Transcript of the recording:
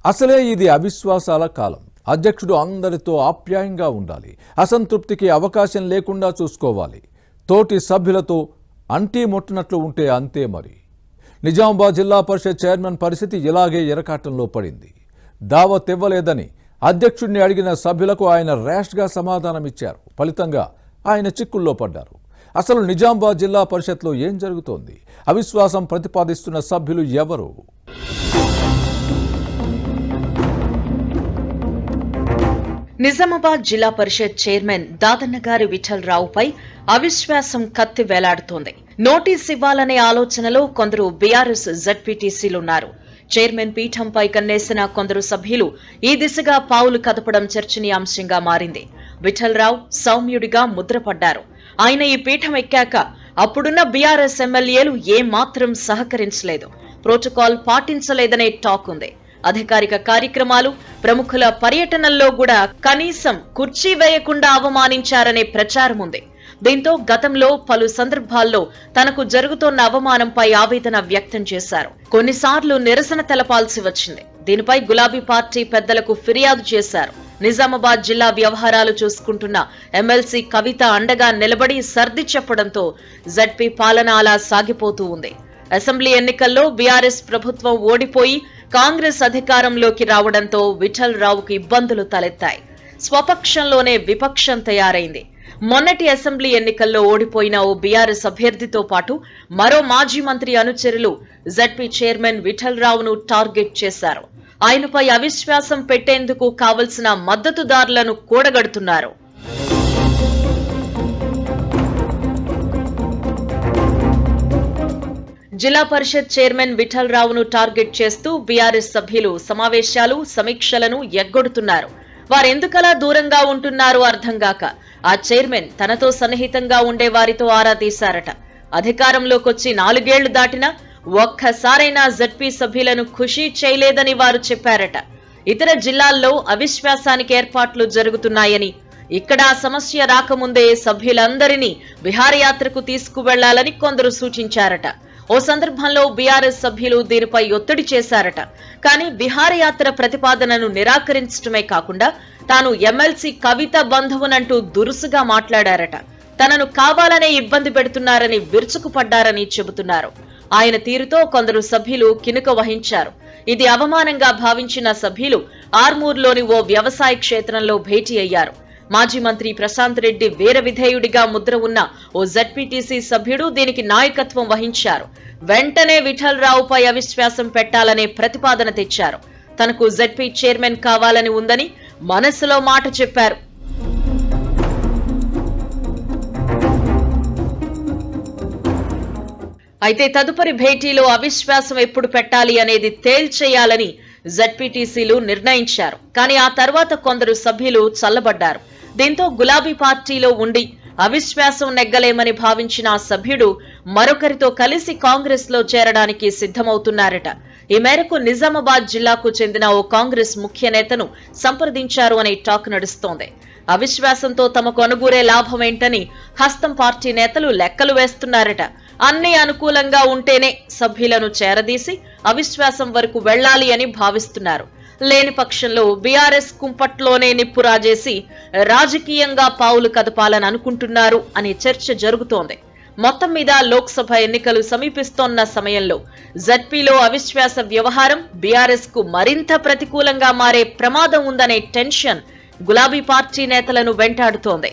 అసలే ఇది అవిశ్వాసాల కాలం. అధ్యక్షుడు అందరితో ఆప్యాయంగా ఉండాలి. అసంతృప్తికి అవకాశం లేకుండా చూసుకోవాలి. తోటి సభ్యులతో అంటీ ముట్టనట్లు ఉంటే అంతే. మరి నిజామాబాద్ జిల్లా పరిషత్ చైర్మన్ పరిస్థితి ఇలాగే ఇరకాటంలో పడింది. దావత్ ఇవ్వలేదని అధ్యక్షుడిని అడిగిన సభ్యులకు ఆయన ర్యాష్గా సమాధానమిచ్చారు. ఫలితంగా ఆయన చిక్కుల్లో పడ్డారు. అసలు నిజామాబాద్ జిల్లా పరిషత్లో ఏం జరుగుతోంది? అవిశ్వాసం ప్రతిపాదిస్తున్న సభ్యులు ఎవరు? నిజామాబాద్ జిల్లా పరిషత్ చైర్మన్ దాదన్నగారి విఠలరావుపై అవిశ్వాసం కత్తి వేలాడుతోంది. నోటీస్ ఇవ్వాలనే ఆలోచనలో కొందరు బీఆర్ఎస్ జడ్పీటీసీలున్నారు. చైర్మన్ పీఠంపై కన్నేసిన కొందరు సభ్యులు ఈ దిశగా పావులు కదపడం చర్చనీయాంశంగా మారింది. విఠలరావు సౌమ్యుడిగా ముద్రపడ్డారు. ఆయన ఈ పీఠం ఎక్కాక అప్పుడున్న బీఆర్ఎస్ ఎమ్మెల్యేలు ఏమాత్రం సహకరించలేదు, ప్రోటోకాల్ పాటించలేదనే టాక్ ఉంది. అధికారిక కార్యక్రమాలు, ప్రముఖుల పర్యటనల్లో కూడా కనీసం కుర్చీ వేయకుండా అవమానించారనే ప్రచారం ఉంది. దీంతో గతంలో పలు సందర్భాల్లో తనకు జరుగుతోన్న అవమానంపై ఆవేదన వ్యక్తం చేశారు. కొన్నిసార్లు నిరసన తెలపాల్సి వచ్చింది. దీనిపై గులాబీ పార్టీ పెద్దలకు ఫిర్యాదు చేశారు. నిజామాబాద్ జిల్లా వ్యవహారాలు చూసుకుంటున్న ఎమ్మెల్సీ కవిత అండగా నిలబడి సర్ది చెప్పడంతో జడ్పీ పాలన అలా సాగిపోతూ ఉంది. అసెంబ్లీ ఎన్నికల్లో బీఆర్ఎస్ ప్రభుత్వం ఓడిపోయి కాంగ్రెస్ అధికారంలోకి రావడంతో విఠలరావుకు ఇబ్బందులు తలెత్తాయి. స్వపక్షంలోనే విపక్షం తయారైంది. మొన్నటి అసెంబ్లీ ఎన్నికల్లో ఓడిపోయిన ఓ బీఆర్ఎస్ అభ్యర్థితో పాటు మరో మాజీ మంత్రి అనుచరులు జడ్పీ చైర్మన్ విఠలరావును టార్గెట్ చేశారు. ఆయనపై అవిశ్వాసం పెట్టేందుకు కావలసిన మద్దతుదారులను కూడగడుతున్నారు. జిల్లా పరిషత్ చైర్మన్ విఠలరావును టార్గెట్ చేస్తూ బీఆర్ఎస్ సభ్యులు సమావేశాలు, సమీక్షలను ఎగ్గొడుతున్నారు. వారెందుకలా దూరంగా ఉంటున్నారో అర్థంగాక ఆ చైర్మన్ తనతో సన్నిహితంగా ఉండే వారితో ఆరా తీశారట. అధికారంలోకొచ్చి 4 ఏళ్లు దాటినా ఒక్కసారైనా జడ్పీ సభ్యులను ఖుషీ చేయలేదని వారు చెప్పారట. ఇతర జిల్లాల్లో అవిశ్వాసానికి ఏర్పాట్లు జరుగుతున్నాయని, ఇక్కడ సమస్య రాకముందే సభ్యులందరినీ విహారయాత్రకు తీసుకువెళ్లాలని కొందరు సూచించారట. ఓ సందర్భంలో బీఆర్ఎస్ సభ్యులు దీనిపై ఒత్తిడి చేశారట. కానీ విహారయాత్ర ప్రతిపాదనను నిరాకరించడమే కాకుండా తాను ఎమ్మెల్సీ కవిత బంధువునంటూ దురుసుగా మాట్లాడారట. తనను కావాలనే ఇబ్బంది పెడుతున్నారని విరుచుకుపడ్డారని చెబుతున్నారు. ఆయన తీరుతో కొందరు సభ్యులు కినుక వహించారు. ఇది అవమానంగా భావించిన సభ్యులు ఆర్మూర్లోని ఓ వ్యవసాయ క్షేత్రంలో భేటీ అయ్యారు. మాజీ మంత్రి ప్రశాంత్ రెడ్డి వీర విధేయుడిగా ముద్ర ఉన్న ఓ జడ్పీటీసీ సభ్యుడు దీనికి నాయకత్వం వహించారు. వెంటనే విఠలరావుపై అవిశ్వాసం పెట్టాలనే ప్రతిపాదన తెచ్చారు. తనకు జడ్పీ చైర్మన్ కావాలని ఉందని మనసులో మాట చెప్పారు. అయితే తదుపరి భేటీలో అవిశ్వాసం ఎప్పుడు పెట్టాలి అనేది తేల్చేయాలని జడ్పీటీసీలు నిర్ణయించారు. కానీ ఆ తర్వాత కొందరు సభ్యులు చల్లబడ్డారు. దీంతో గులాబీ పార్టీలో ఉండి అవిశ్వాసం నెగ్గలేమని భావించిన ఆ సభ్యుడు మరొకరితో కలిసి కాంగ్రెస్ లో చేరడానికి సిద్ధమవుతున్నారట. ఈ మేరకు నిజామాబాద్ జిల్లాకు చెందిన ఓ కాంగ్రెస్ ముఖ్య నేతను సంప్రదించారు అనే టాక్ నడుస్తోంది. అవిశ్వాసంతో తమకు అనుగూరే లాభమేంటని హస్తం పార్టీ నేతలు లెక్కలు వేస్తున్నారట. అన్ని అనుకూలంగా ఉంటేనే సభ్యులను చేరదీసి అవిశ్వాసం వరకు వెళ్లాలి అని భావిస్తున్నారు. లేని పక్షంలో బీఆర్ఎస్ కుంపట్లోనే నిప్పు రాజేసి రాజకీయంగా పావులు కదపాలని అనుకుంటున్నారు అనే చర్చ జరుగుతోంది. మొత్తం మీద లోక్సభ ఎన్నికలు సమీపిస్తోన్న సమయంలో జడ్పీలో అవిశ్వాస వ్యవహారం బీఆర్ఎస్ కు మరింత ప్రతికూలంగా మారే ప్రమాదం ఉందనే టెన్షన్ గులాబీ పార్టీ నేతలను వెంటాడుతోంది.